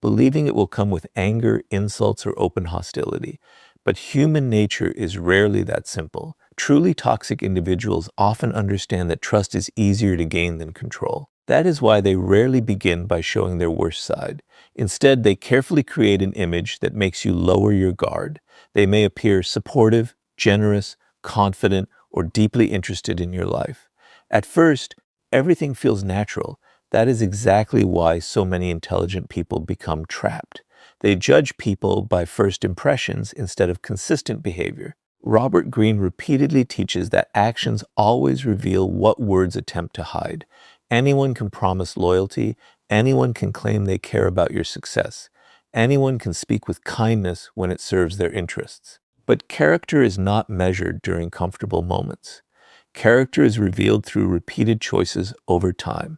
believing it will come with anger, insults, or open hostility. But human nature is rarely that simple. Truly toxic individuals often understand that trust is easier to gain than control. That is why they rarely begin by showing their worst side. Instead, they carefully create an image that makes you lower your guard. They may appear supportive, generous, confident, or deeply interested in your life. At first, everything feels natural. That is exactly why so many intelligent people become trapped. They judge people by first impressions instead of consistent behavior. Robert Greene repeatedly teaches that actions always reveal what words attempt to hide. Anyone can promise loyalty. Anyone can claim they care about your success. Anyone can speak with kindness when it serves their interests. But character is not measured during comfortable moments. Character is revealed through repeated choices over time.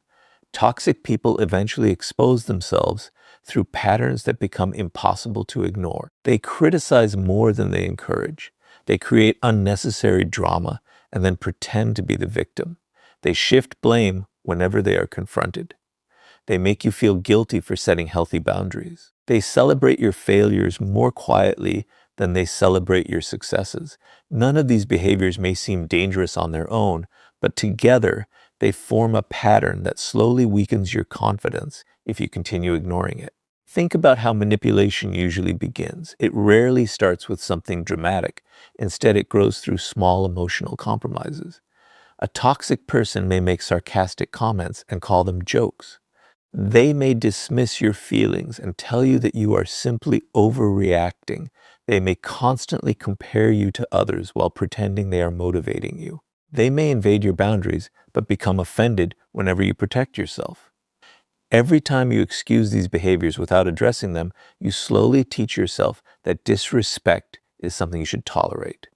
Toxic people eventually expose themselves through patterns that become impossible to ignore. They criticize more than they encourage. They create unnecessary drama and then pretend to be the victim. They shift blame whenever they are confronted. They make you feel guilty for setting healthy boundaries. They celebrate your failures more quietly than they celebrate your successes. None of these behaviors may seem dangerous on their own, but together they form a pattern that slowly weakens your confidence if you continue ignoring it. Think about how manipulation usually begins. It rarely starts with something dramatic. Instead, it grows through small emotional compromises. A toxic person may make sarcastic comments and call them jokes. They may dismiss your feelings and tell you that you are simply overreacting. They may constantly compare you to others while pretending they are motivating you. They may invade your boundaries, but become offended whenever you protect yourself. Every time you excuse these behaviors without addressing them, you slowly teach yourself that disrespect is something you should tolerate.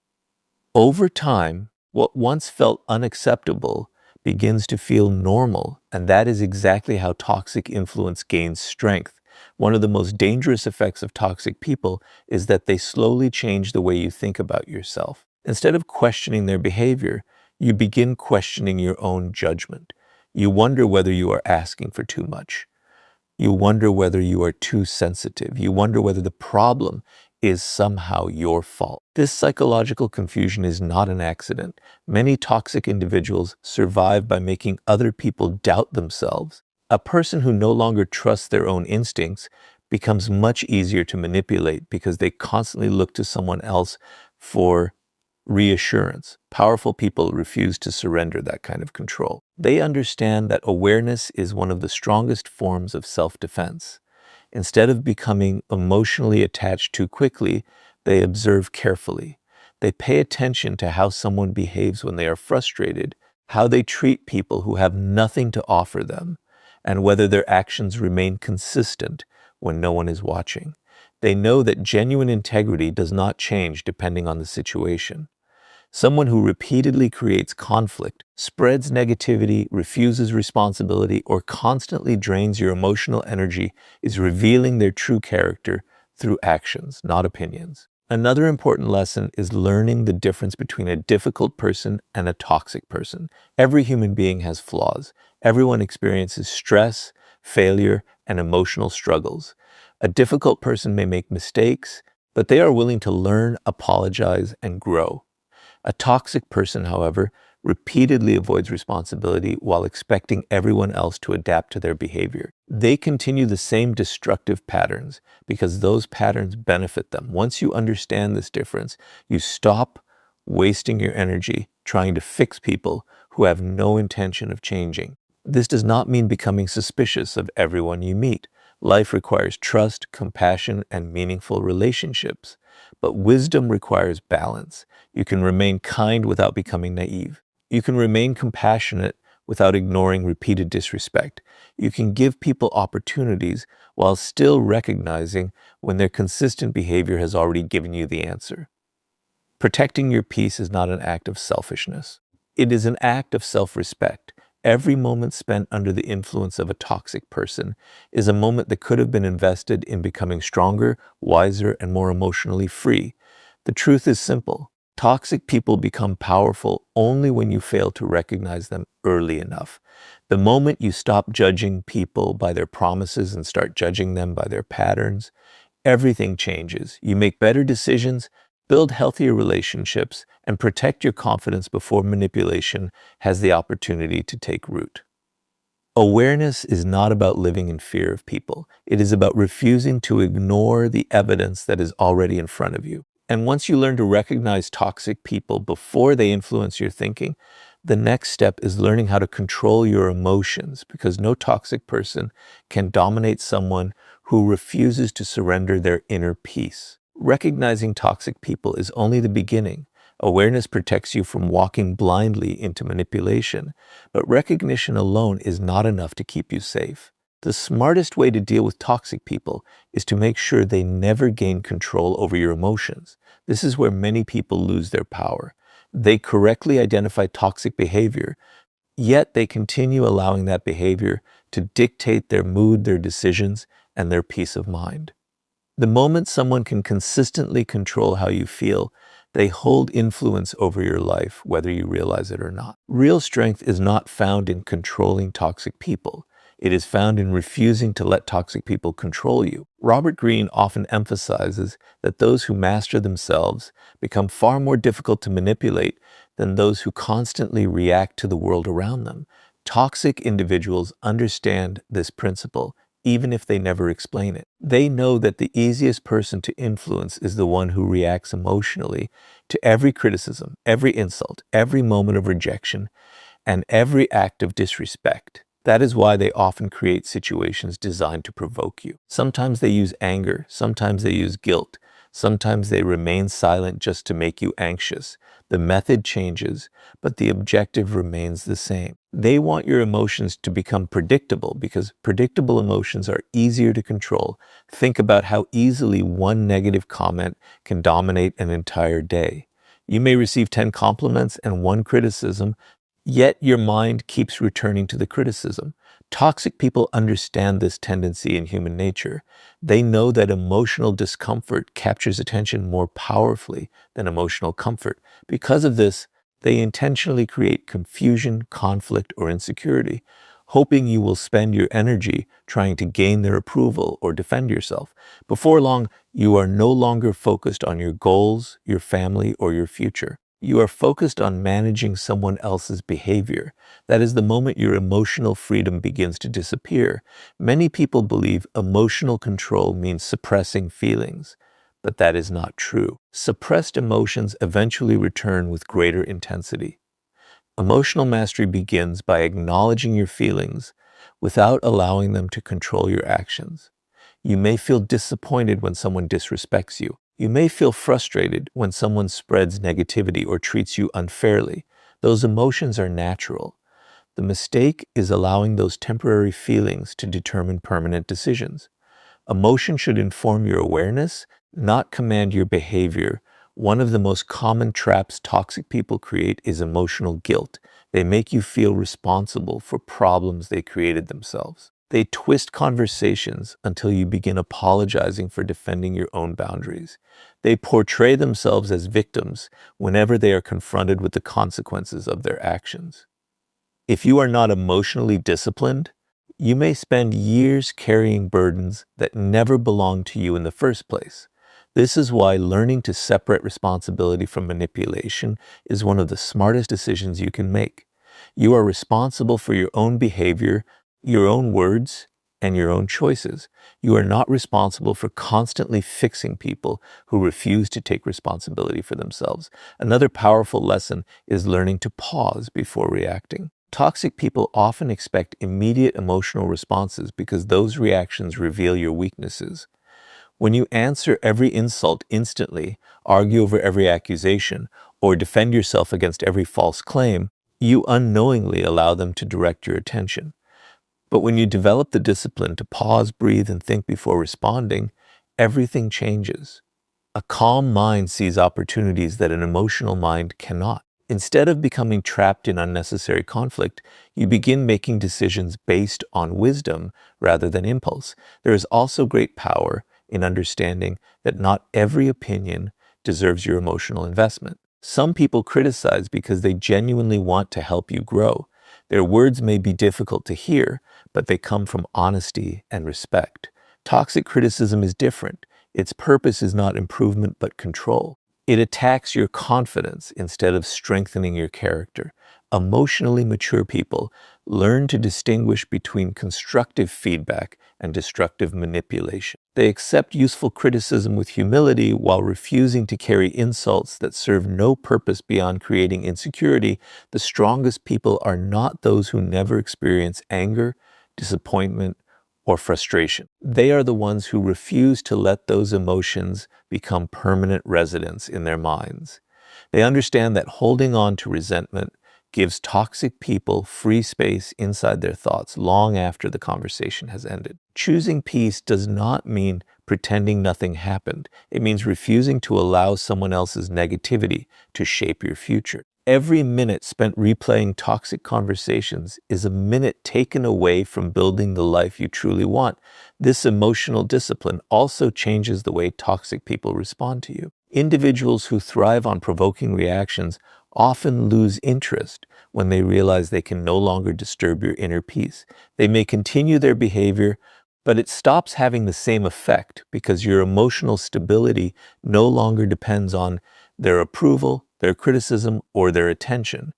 Over time, what once felt unacceptable begins to feel normal, and that is exactly how toxic influence gains strength. One of the most dangerous effects of toxic people is that they slowly change the way you think about yourself. Instead of questioning their behavior, you begin questioning your own judgment. You wonder whether you are asking for too much. You wonder whether you are too sensitive. You wonder whether the problem is somehow your fault. This psychological confusion is not an accident. Many toxic individuals survive by making other people doubt themselves. A person who no longer trusts their own instincts becomes much easier to manipulate because they constantly look to someone else for reassurance. Powerful people refuse to surrender that kind of control. They understand that awareness is one of the strongest forms of self-defense. Instead of becoming emotionally attached too quickly, they observe carefully. They pay attention to how someone behaves when they are frustrated, how they treat people who have nothing to offer them, and whether their actions remain consistent when no one is watching. They know that genuine integrity does not change depending on the situation. Someone who repeatedly creates conflict, spreads negativity, refuses responsibility, or constantly drains your emotional energy is revealing their true character through actions, not opinions. Another important lesson is learning the difference between a difficult person and a toxic person. Every human being has flaws. Everyone experiences stress, failure, and emotional struggles. A difficult person may make mistakes, but they are willing to learn, apologize, and grow. A toxic person, however, repeatedly avoids responsibility while expecting everyone else to adapt to their behavior. They continue the same destructive patterns because those patterns benefit them. Once you understand this difference, you stop wasting your energy trying to fix people who have no intention of changing. This does not mean becoming suspicious of everyone you meet. Life requires trust, compassion, and meaningful relationships. But wisdom requires balance. You can remain kind without becoming naive. You can remain compassionate without ignoring repeated disrespect. You can give people opportunities while still recognizing when their consistent behavior has already given you the answer. Protecting your peace is not an act of selfishness. It is an act of self-respect. Every moment spent under the influence of a toxic person is a moment that could have been invested in becoming stronger, wiser, and more emotionally free. The truth is simple. Toxic people become powerful only when you fail to recognize them early enough. The moment you stop judging people by their promises and start judging them by their patterns, everything changes. You make better decisions, build healthier relationships, and protect your confidence before manipulation has the opportunity to take root. Awareness is not about living in fear of people. It is about refusing to ignore the evidence that is already in front of you. And once you learn to recognize toxic people before they influence your thinking, the next step is learning how to control your emotions, because no toxic person can dominate someone who refuses to surrender their inner peace. Recognizing toxic people is only the beginning. Awareness protects you from walking blindly into manipulation, but recognition alone is not enough to keep you safe. The smartest way to deal with toxic people is to make sure they never gain control over your emotions. This is where many people lose their power. They correctly identify toxic behavior, yet they continue allowing that behavior to dictate their mood, their decisions, and their peace of mind. The moment someone can consistently control how you feel, they hold influence over your life, whether you realize it or not. Real strength is not found in controlling toxic people. It is found in refusing to let toxic people control you. Robert Greene often emphasizes that those who master themselves become far more difficult to manipulate than those who constantly react to the world around them. Toxic individuals understand this principle, even if they never explain it. They know that the easiest person to influence is the one who reacts emotionally to every criticism, every insult, every moment of rejection, and every act of disrespect. That is why they often create situations designed to provoke you. Sometimes they use anger, sometimes they use guilt, sometimes they remain silent just to make you anxious. The method changes, but the objective remains the same. They want your emotions to become predictable because predictable emotions are easier to control. Think about how easily one negative comment can dominate an entire day. You may receive 10 compliments and one criticism, yet your mind keeps returning to the criticism. Toxic people understand this tendency in human nature. They know that emotional discomfort captures attention more powerfully than emotional comfort. Because of this, they intentionally create confusion, conflict, or insecurity, hoping you will spend your energy trying to gain their approval or defend yourself. Before long, you are no longer focused on your goals, your family, or your future. You are focused on managing someone else's behavior. That is the moment your emotional freedom begins to disappear. Many people believe emotional control means suppressing feelings, but that is not true. Suppressed emotions eventually return with greater intensity. Emotional mastery begins by acknowledging your feelings without allowing them to control your actions. You may feel disappointed when someone disrespects you. You may feel frustrated when someone spreads negativity or treats you unfairly. Those emotions are natural. The mistake is allowing those temporary feelings to determine permanent decisions. Emotion should inform your awareness, not command your behavior. One of the most common traps toxic people create is emotional guilt. They make you feel responsible for problems they created themselves. They twist conversations until you begin apologizing for defending your own boundaries. They portray themselves as victims whenever they are confronted with the consequences of their actions. If you are not emotionally disciplined, you may spend years carrying burdens that never belonged to you in the first place. This is why learning to separate responsibility from manipulation is one of the smartest decisions you can make. You are responsible for your own behavior, your own words, and your own choices. You are not responsible for constantly fixing people who refuse to take responsibility for themselves. Another powerful lesson is learning to pause before reacting. Toxic people often expect immediate emotional responses because those reactions reveal your weaknesses. When you answer every insult instantly, argue over every accusation, or defend yourself against every false claim, you unknowingly allow them to direct your attention. But when you develop the discipline to pause, breathe, and think before responding, everything changes. A calm mind sees opportunities that an emotional mind cannot. Instead of becoming trapped in unnecessary conflict, you begin making decisions based on wisdom rather than impulse. There is also great power in understanding that not every opinion deserves your emotional investment. Some people criticize because they genuinely want to help you grow. Their words may be difficult to hear, but they come from honesty and respect. Toxic criticism is different. Its purpose is not improvement, but control. It attacks your confidence instead of strengthening your character. Emotionally mature people learn to distinguish between constructive feedback and destructive manipulation. They accept useful criticism with humility while refusing to carry insults that serve no purpose beyond creating insecurity. The strongest people are not those who never experience anger, disappointment, or frustration. They are the ones who refuse to let those emotions become permanent residents in their minds. They understand that holding on to resentment gives toxic people free space inside their thoughts long after the conversation has ended. Choosing peace does not mean pretending nothing happened. It means refusing to allow someone else's negativity to shape your future. Every minute spent replaying toxic conversations is a minute taken away from building the life you truly want. This emotional discipline also changes the way toxic people respond to you. Individuals who thrive on provoking reactions often lose interest when they realize they can no longer disturb your inner peace. They may continue their behavior, but it stops having the same effect because your emotional stability no longer depends on their approval, their criticism, or their attention.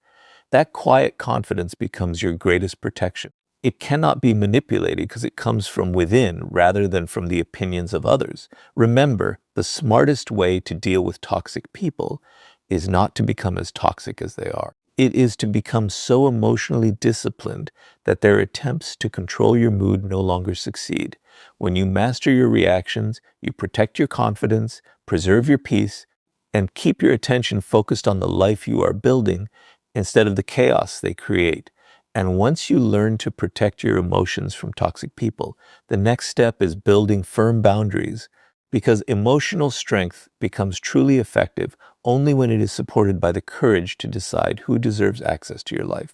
That quiet confidence becomes your greatest protection. It cannot be manipulated because it comes from within rather than from the opinions of others. Remember, the smartest way to deal with toxic people is not to become as toxic as they are. It is to become so emotionally disciplined that their attempts to control your mood no longer succeed. When you master your reactions, you protect your confidence, preserve your peace, and keep your attention focused on the life you are building instead of the chaos they create. And once you learn to protect your emotions from toxic people, the next step is building firm boundaries, because emotional strength becomes truly effective only when it is supported by the courage to decide who deserves access to your life.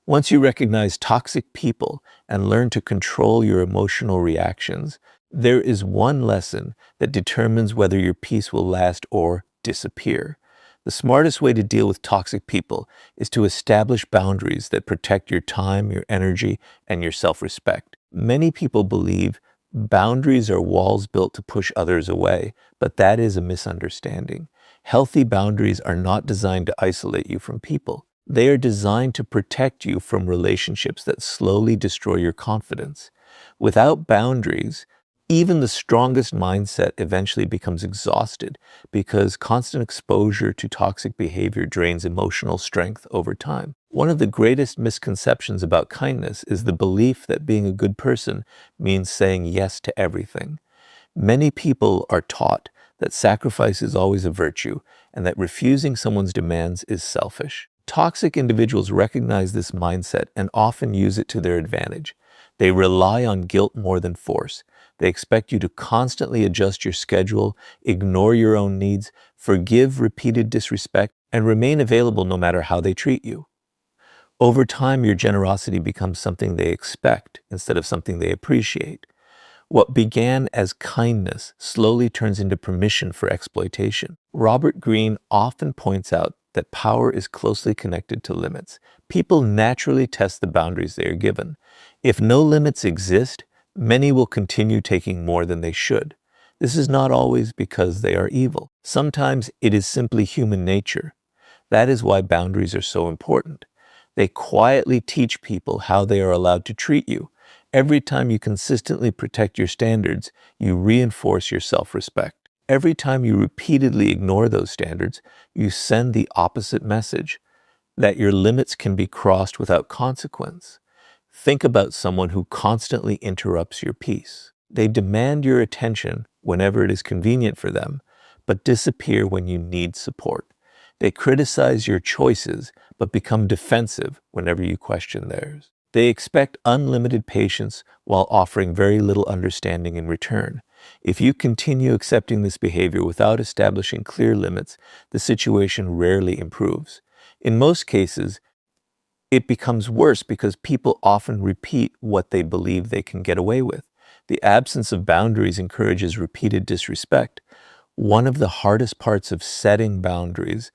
Once you recognize toxic people and learn to control your emotional reactions, there is one lesson that determines whether your peace will last or disappear. The smartest way to deal with toxic people is to establish boundaries that protect your time, your energy, and your self-respect. Many people believe boundaries are walls built to push others away, but that is a misunderstanding. Healthy boundaries are not designed to isolate you from people. They are designed to protect you from relationships that slowly destroy your confidence. Without boundaries, even the strongest mindset eventually becomes exhausted because constant exposure to toxic behavior drains emotional strength over time. One of the greatest misconceptions about kindness is the belief that being a good person means saying yes to everything. Many people are taught that sacrifice is always a virtue and that refusing someone's demands is selfish. Toxic individuals recognize this mindset and often use it to their advantage. They rely on guilt more than force. They expect you to constantly adjust your schedule, ignore your own needs, forgive repeated disrespect, and remain available no matter how they treat you. Over time, your generosity becomes something they expect instead of something they appreciate. What began as kindness slowly turns into permission for exploitation. Robert Greene often points out that power is closely connected to limits. People naturally test the boundaries they are given. If no limits exist, many will continue taking more than they should. This is not always because they are evil. Sometimes it is simply human nature. That is why boundaries are so important. They quietly teach people how they are allowed to treat you. Every time you consistently protect your standards, you reinforce your self-respect. Every time you repeatedly ignore those standards, you send the opposite message, that your limits can be crossed without consequence. Think about someone who constantly interrupts your peace. They demand your attention whenever it is convenient for them, but disappear when you need support. They criticize your choices, but become defensive whenever you question theirs. They expect unlimited patience while offering very little understanding in return. If you continue accepting this behavior without establishing clear limits, the situation rarely improves. In most cases, it becomes worse because people often repeat what they believe they can get away with. The absence of boundaries encourages repeated disrespect. One of the hardest parts of setting boundaries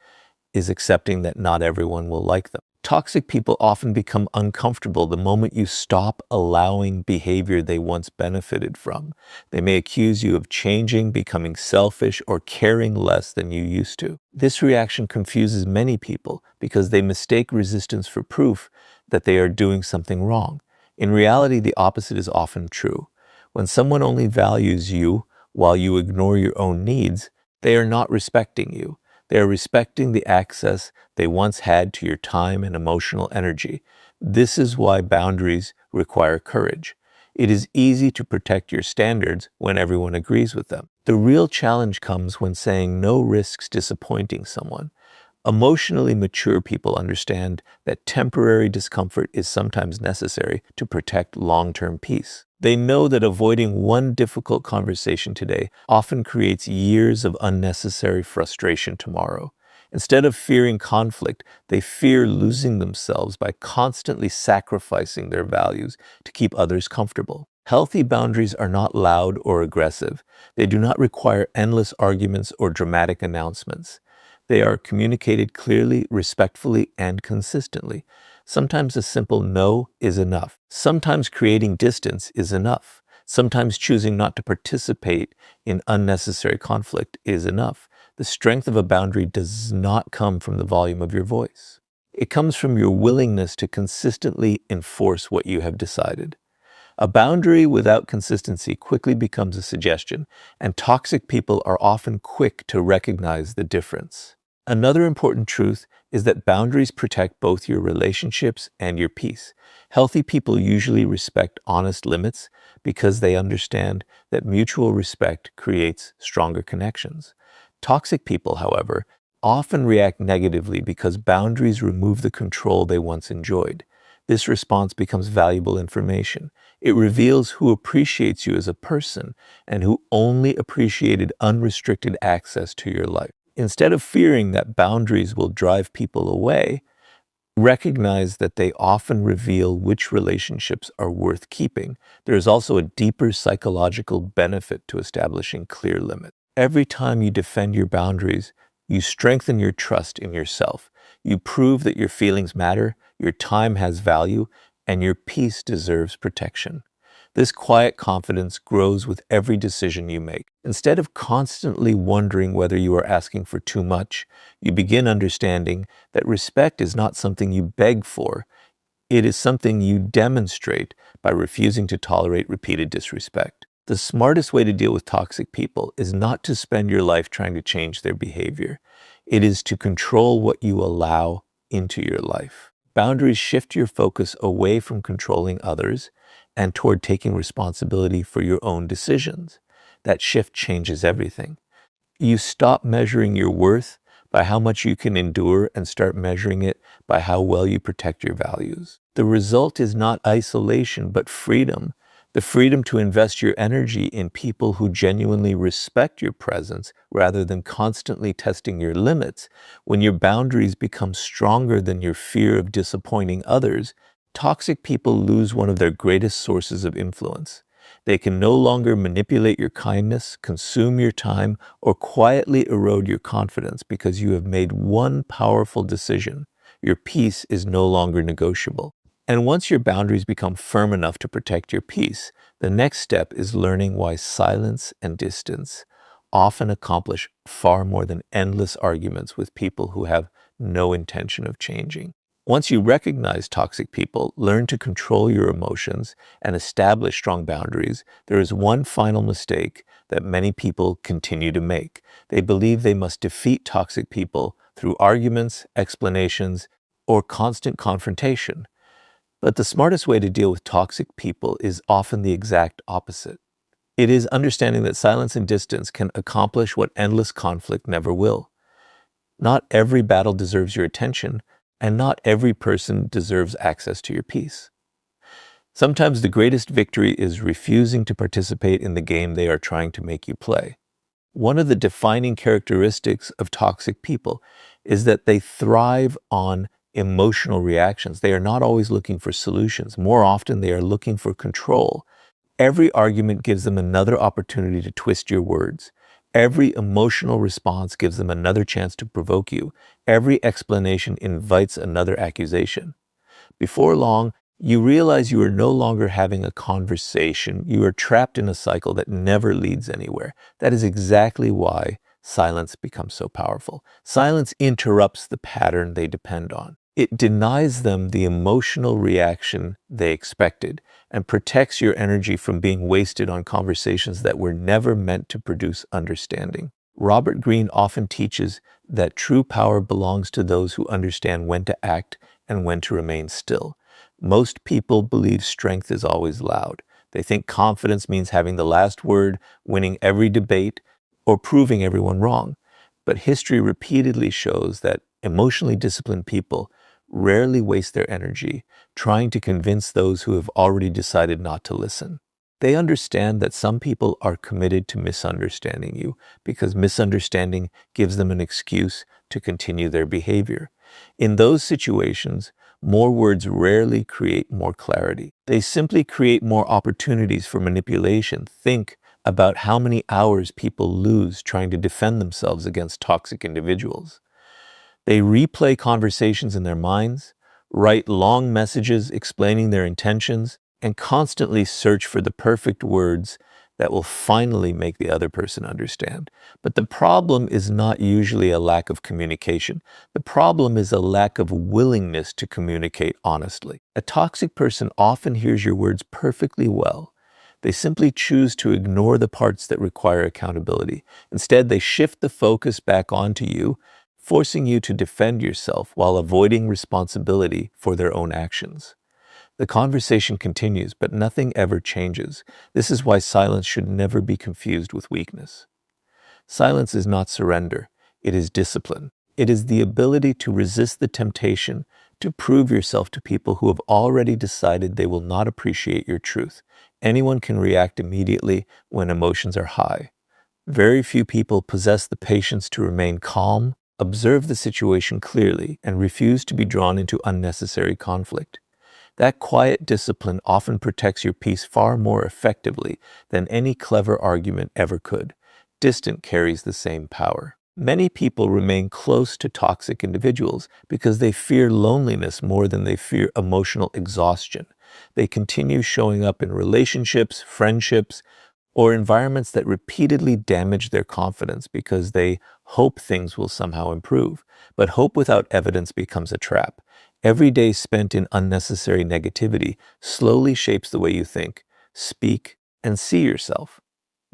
is accepting that not everyone will like them. Toxic people often become uncomfortable the moment you stop allowing behavior they once benefited from. They may accuse you of changing, becoming selfish, or caring less than you used to. This reaction confuses many people because they mistake resistance for proof that they are doing something wrong. In reality, the opposite is often true. When someone only values you while you ignore your own needs, they are not respecting you. They are respecting the access they once had to your time and emotional energy. This is why boundaries require courage. It is easy to protect your standards when everyone agrees with them. The real challenge comes when saying no risks disappointing someone. Emotionally mature people understand that temporary discomfort is sometimes necessary to protect long-term peace. They know that avoiding one difficult conversation today often creates years of unnecessary frustration tomorrow. Instead of fearing conflict, they fear losing themselves by constantly sacrificing their values to keep others comfortable. Healthy boundaries are not loud or aggressive. They do not require endless arguments or dramatic announcements. They are communicated clearly, respectfully, and consistently. Sometimes a simple no is enough. Sometimes creating distance is enough. Sometimes choosing not to participate in unnecessary conflict is enough. The strength of a boundary does not come from the volume of your voice. It comes from your willingness to consistently enforce what you have decided. A boundary without consistency quickly becomes a suggestion, and toxic people are often quick to recognize the difference. Another important truth is that boundaries protect both your relationships and your peace. Healthy people usually respect honest limits because they understand that mutual respect creates stronger connections. Toxic people, however, often react negatively because boundaries remove the control they once enjoyed. This response becomes valuable information. It reveals who appreciates you as a person and who only appreciated unrestricted access to your life. Instead of fearing that boundaries will drive people away, recognize that they often reveal which relationships are worth keeping. There is also a deeper psychological benefit to establishing clear limits. Every time you defend your boundaries, you strengthen your trust in yourself. You prove that your feelings matter, your time has value, and your peace deserves protection. This quiet confidence grows with every decision you make. Instead of constantly wondering whether you are asking for too much, you begin understanding that respect is not something you beg for. It is something you demonstrate by refusing to tolerate repeated disrespect. The smartest way to deal with toxic people is not to spend your life trying to change their behavior. It is to control what you allow into your life. Boundaries shift your focus away from controlling others and toward taking responsibility for your own decisions. That shift changes everything. You stop measuring your worth by how much you can endure and start measuring it by how well you protect your values. The result is not isolation, but freedom. The freedom to invest your energy in people who genuinely respect your presence rather than constantly testing your limits. When your boundaries become stronger than your fear of disappointing others, toxic people lose one of their greatest sources of influence. They can no longer manipulate your kindness, consume your time, or quietly erode your confidence because you have made one powerful decision. Your peace is no longer negotiable. And once your boundaries become firm enough to protect your peace, the next step is learning why silence and distance often accomplish far more than endless arguments with people who have no intention of changing. Once you recognize toxic people, learn to control your emotions, and establish strong boundaries, there is one final mistake that many people continue to make. They believe they must defeat toxic people through arguments, explanations, or constant confrontation. But the smartest way to deal with toxic people is often the exact opposite. It is understanding that silence and distance can accomplish what endless conflict never will. Not every battle deserves your attention, and not every person deserves access to your peace. Sometimes the greatest victory is refusing to participate in the game they are trying to make you play. One of the defining characteristics of toxic people is that they thrive on emotional reactions. They are not always looking for solutions. More often, they are looking for control. Every argument gives them another opportunity to twist your words. Every emotional response gives them another chance to provoke you. Every explanation invites another accusation. Before long, you realize you are no longer having a conversation. You are trapped in a cycle that never leads anywhere. That is exactly why silence becomes so powerful. Silence interrupts the pattern they depend on. It denies them the emotional reaction they expected and protects your energy from being wasted on conversations that were never meant to produce understanding. Robert Greene often teaches that true power belongs to those who understand when to act and when to remain still. Most people believe strength is always loud. They think confidence means having the last word, winning every debate, or proving everyone wrong. But history repeatedly shows that emotionally disciplined people rarely waste their energy trying to convince those who have already decided not to listen. They understand that some people are committed to misunderstanding you because misunderstanding gives them an excuse to continue their behavior. In those situations, more words rarely create more clarity. They simply create more opportunities for manipulation. Think about how many hours people lose trying to defend themselves against toxic individuals. They replay conversations in their minds, write long messages explaining their intentions, and constantly search for the perfect words that will finally make the other person understand. But the problem is not usually a lack of communication. The problem is a lack of willingness to communicate honestly. A toxic person often hears your words perfectly well. They simply choose to ignore the parts that require accountability. Instead, they shift the focus back onto you, forcing you to defend yourself while avoiding responsibility for their own actions. The conversation continues, but nothing ever changes. This is why silence should never be confused with weakness. Silence is not surrender, it is discipline. It is the ability to resist the temptation to prove yourself to people who have already decided they will not appreciate your truth. Anyone can react immediately when emotions are high. Very few people possess the patience to remain calm, observe the situation clearly, and refuse to be drawn into unnecessary conflict. That quiet discipline often protects your peace far more effectively than any clever argument ever could. Distance carries the same power. Many people remain close to toxic individuals because they fear loneliness more than they fear emotional exhaustion. They continue showing up in relationships, friendships, or environments that repeatedly damage their confidence because they hope things will somehow improve. But hope without evidence becomes a trap. Every day spent in unnecessary negativity slowly shapes the way you think, speak, and see yourself.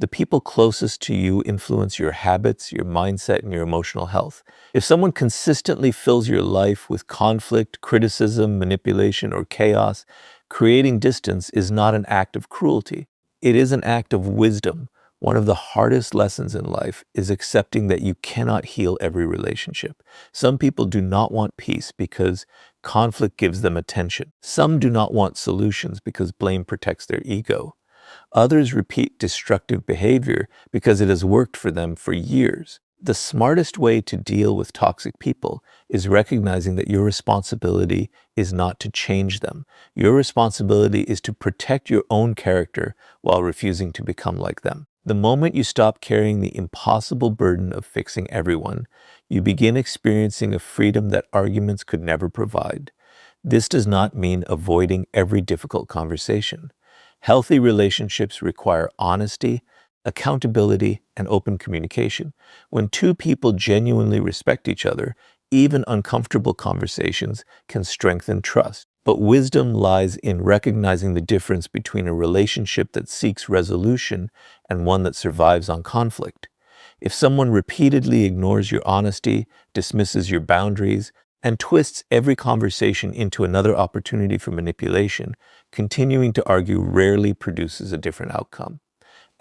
The people closest to you influence your habits, your mindset, and your emotional health. If someone consistently fills your life with conflict, criticism, manipulation, or chaos, creating distance is not an act of cruelty. It is an act of wisdom. One of the hardest lessons in life is accepting that you cannot heal every relationship. Some people do not want peace because conflict gives them attention. Some do not want solutions because blame protects their ego. Others repeat destructive behavior because it has worked for them for years. The smartest way to deal with toxic people is recognizing that your responsibility is not to change them. Your responsibility is to protect your own character while refusing to become like them. The moment you stop carrying the impossible burden of fixing everyone, you begin experiencing a freedom that arguments could never provide. This does not mean avoiding every difficult conversation. Healthy relationships require honesty, accountability, and open communication. When two people genuinely respect each other, even uncomfortable conversations can strengthen trust. But wisdom lies in recognizing the difference between a relationship that seeks resolution and one that survives on conflict. If someone repeatedly ignores your honesty, dismisses your boundaries, and twists every conversation into another opportunity for manipulation, continuing to argue rarely produces a different outcome.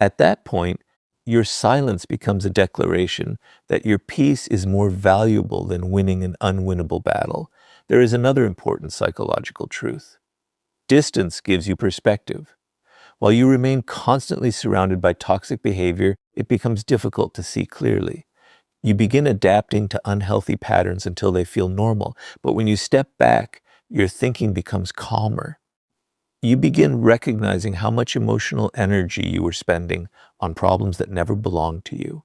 At that point, your silence becomes a declaration that your peace is more valuable than winning an unwinnable battle. There is another important psychological truth. Distance gives you perspective. While you remain constantly surrounded by toxic behavior, it becomes difficult to see clearly. You begin adapting to unhealthy patterns until they feel normal. But when you step back, your thinking becomes calmer. You begin recognizing how much emotional energy you were spending on problems that never belonged to you.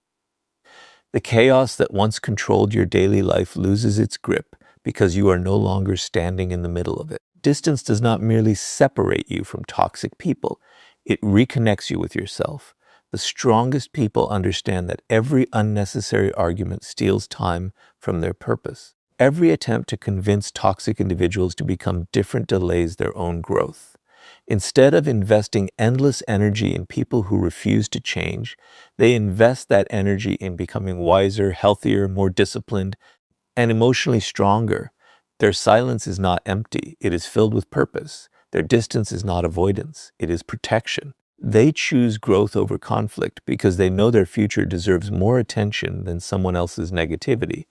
The chaos that once controlled your daily life loses its grip because you are no longer standing in the middle of it. Distance does not merely separate you from toxic people, it reconnects you with yourself. The strongest people understand that every unnecessary argument steals time from their purpose. Every attempt to convince toxic individuals to become different delays their own growth. Instead of investing endless energy in people who refuse to change, they invest that energy in becoming wiser, healthier, more disciplined, and emotionally stronger. Their silence is not empty, it is filled with purpose. Their distance is not avoidance, it is protection. They choose growth over conflict because they know their future deserves more attention than someone else's negativity.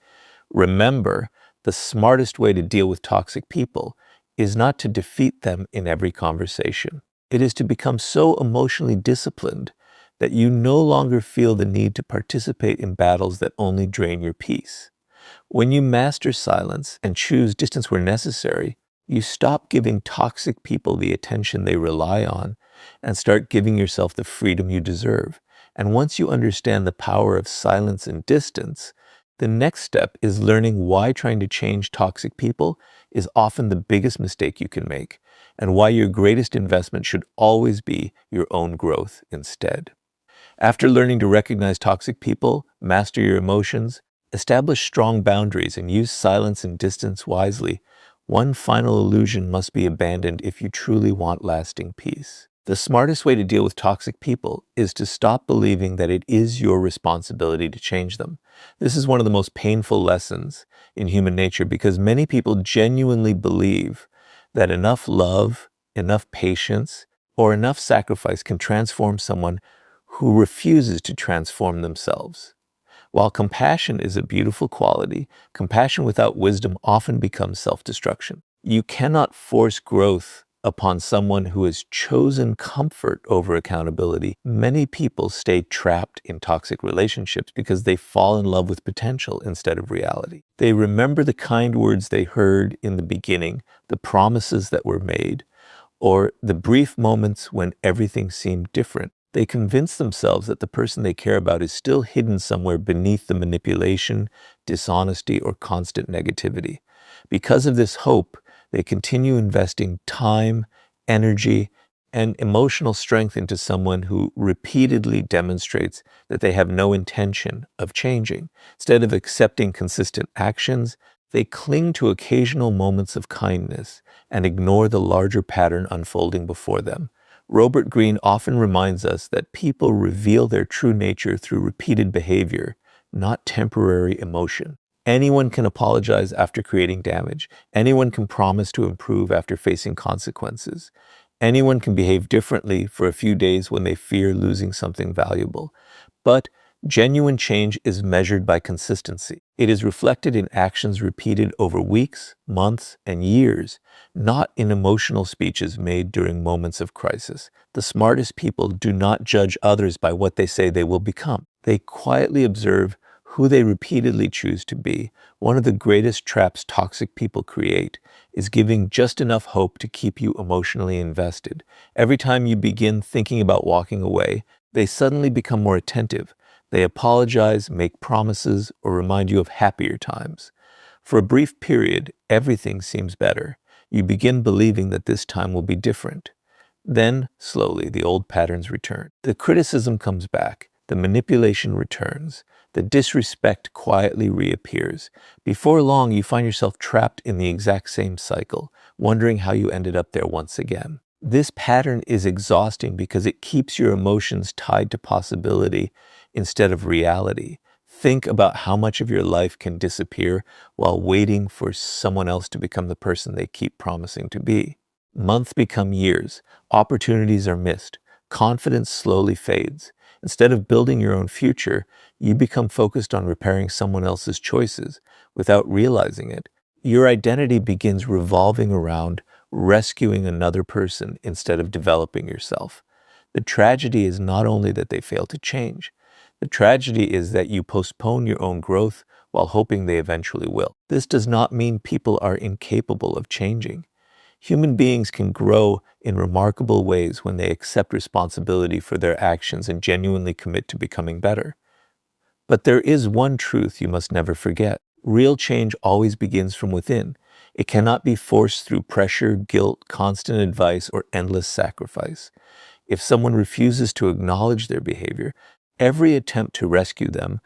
Remember, the smartest way to deal with toxic people is not to defeat them in every conversation. It is to become so emotionally disciplined that you no longer feel the need to participate in battles that only drain your peace. When you master silence and choose distance where necessary, you stop giving toxic people the attention they rely on and start giving yourself the freedom you deserve. And once you understand the power of silence and distance, the next step is learning why trying to change toxic people is often the biggest mistake you can make, and why your greatest investment should always be your own growth instead. After learning to recognize toxic people, master your emotions, establish strong boundaries, and use silence and distance wisely, one final illusion must be abandoned if you truly want lasting peace. The smartest way to deal with toxic people is to stop believing that it is your responsibility to change them. This is one of the most painful lessons in human nature because many people genuinely believe that enough love, enough patience, or enough sacrifice can transform someone who refuses to transform themselves. While compassion is a beautiful quality, compassion without wisdom often becomes self-destruction. You cannot force growth upon someone who has chosen comfort over accountability. Many people stay trapped in toxic relationships because they fall in love with potential instead of reality. They remember the kind words they heard in the beginning, the promises that were made, or the brief moments when everything seemed different. They convince themselves that the person they care about is still hidden somewhere beneath the manipulation, dishonesty, or constant negativity. Because of this hope, they continue investing time, energy, and emotional strength into someone who repeatedly demonstrates that they have no intention of changing. Instead of accepting consistent actions, they cling to occasional moments of kindness and ignore the larger pattern unfolding before them. Robert Greene often reminds us that people reveal their true nature through repeated behavior, not temporary emotion. Anyone can apologize after creating damage. Anyone can promise to improve after facing consequences. Anyone can behave differently for a few days when they fear losing something valuable. But genuine change is measured by consistency. It is reflected in actions repeated over weeks, months, and years, not in emotional speeches made during moments of crisis. The smartest people do not judge others by what they say they will become. They quietly observe who they repeatedly choose to be. One of the greatest traps toxic people create is giving just enough hope to keep you emotionally invested. Every time you begin thinking about walking away, they suddenly become more attentive. They apologize, make promises, or remind you of happier times. For a brief period, everything seems better. You begin believing that this time will be different. Then, slowly, the old patterns return. The criticism comes back. The manipulation returns. The disrespect quietly reappears. Before long, you find yourself trapped in the exact same cycle, wondering how you ended up there once again. This pattern is exhausting because it keeps your emotions tied to possibility instead of reality. Think about how much of your life can disappear while waiting for someone else to become the person they keep promising to be. Months become years. Opportunities are missed. Confidence slowly fades. Instead of building your own future, you become focused on repairing someone else's choices without realizing it. Your identity begins revolving around rescuing another person instead of developing yourself. The tragedy is not only that they fail to change, the tragedy is that you postpone your own growth while hoping they eventually will. This does not mean people are incapable of changing. Human beings can grow in remarkable ways when they accept responsibility for their actions and genuinely commit to becoming better. But there is one truth you must never forget. Real change always begins from within. It cannot be forced through pressure, guilt, constant advice, or endless sacrifice. If someone refuses to acknowledge their behavior, every attempt to rescue them